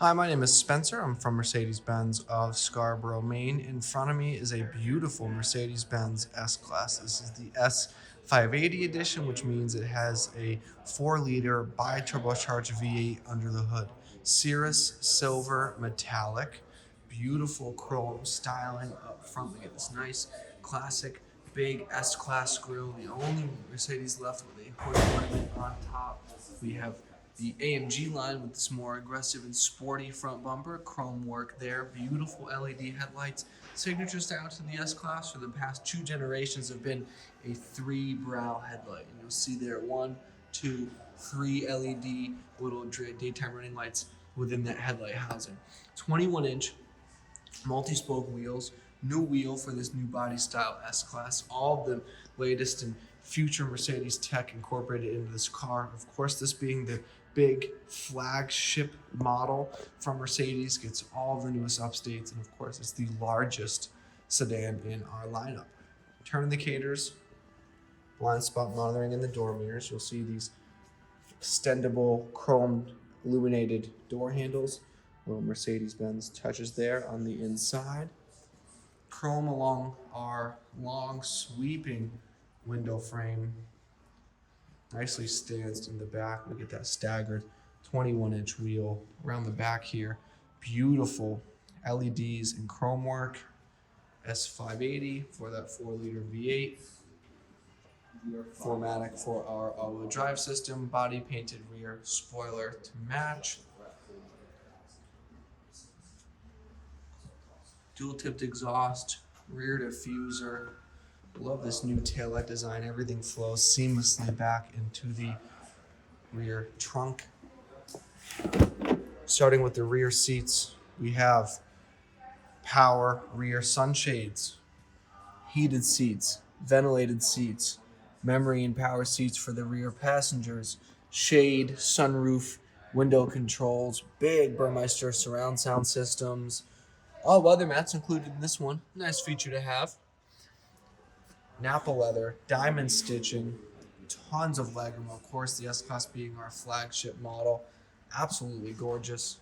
Hi, my name is Spencer. I'm from Mercedes-Benz of Scarborough, Maine. In front of me is a beautiful Mercedes-Benz S-Class. This is the S580 edition, which means it has a 4-liter bi-turbocharged V8 under the hood. CIRRUS silver metallic, beautiful chrome styling up front. We get this nice classic big S-Class grille, the only Mercedes left with a hood ornament on top. We have the AMG line with this more aggressive and sporty front bumper, chrome work there, beautiful LED headlights. Signature style to the S-Class for the past 2 generations have been a 3-brow headlight. And you'll see there 1, 2, 3 LED little daytime running lights within that headlight housing. 21-inch multi-spoke wheels, new wheel for this new body style S-Class, all of the latest and future Mercedes tech incorporated into this car. Of course, this being the big flagship model from Mercedes, gets all of the newest updates, and of course, it's the largest sedan in our lineup. Turn indicators, blind spot monitoring in the door mirrors. You'll see these extendable chrome illuminated door handles. Little Mercedes-Benz touches there on the inside. Chrome along our long sweeping window frame. Nicely stanced in the back. We get that staggered 21-inch wheel around the back here. Beautiful LEDs and chrome work. S580 for that 4-liter V8. 4MATIC for our all-wheel drive system. Body painted rear spoiler to match. Dual tipped exhaust, rear diffuser. Love this new taillight design. Everything flows seamlessly back into the rear trunk. Starting with the rear seats, we have power rear sunshades, heated seats, ventilated seats, memory and power seats for the rear passengers, shade, sunroof, window controls, big Burmeister surround sound systems. All weather mats included in this one. Nice feature to have. NAPPA leather, diamond stitching, tons of legroom. Of course, the S-Class being our flagship model. Absolutely gorgeous.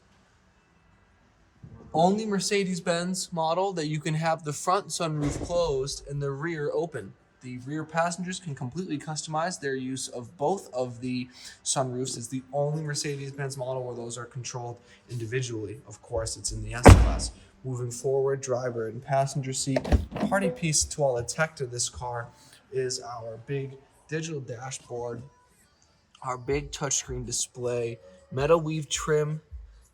Only Mercedes-Benz model that you can have the front sunroof closed and the rear open. The rear passengers can completely customize their use of both of the sunroofs. It's the only Mercedes-Benz model where those are controlled individually. Of course, it's in the S-Class. Moving forward, driver and passenger seat. Party piece to all the tech to this car is our big digital dashboard, our big touchscreen display, metal weave trim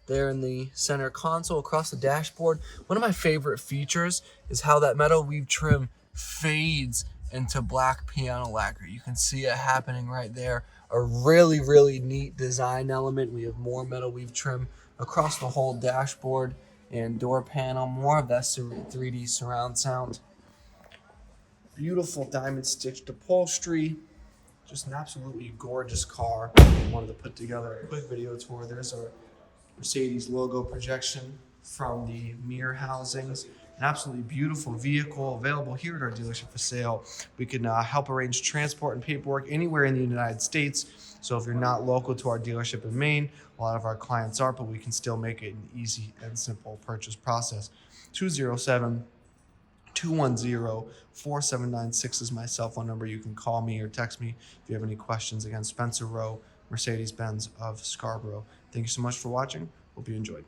there in the center console across the dashboard. One of my favorite features is how that metal weave trim fades into black piano lacquer. You can see it happening right there. A really, really neat design element. We have more metal weave trim across the whole dashboard and door panel, more of that 3D surround sound. Beautiful diamond stitched upholstery. Just an absolutely gorgeous car. I wanted to put together a quick video tour. There's our Mercedes logo projection from the mirror housings. An absolutely beautiful vehicle available here at our dealership for sale. We can help arrange transport and paperwork anywhere in the United States. So if you're not local to our dealership in Maine, a lot of our clients are, but we can still make it an easy and simple purchase process. 207-210-4796 is my cell phone number. You can call me or text me if you have any questions. Again, Spencer Rowe, Mercedes-Benz of Scarborough. Thank you so much for watching. Hope you enjoyed.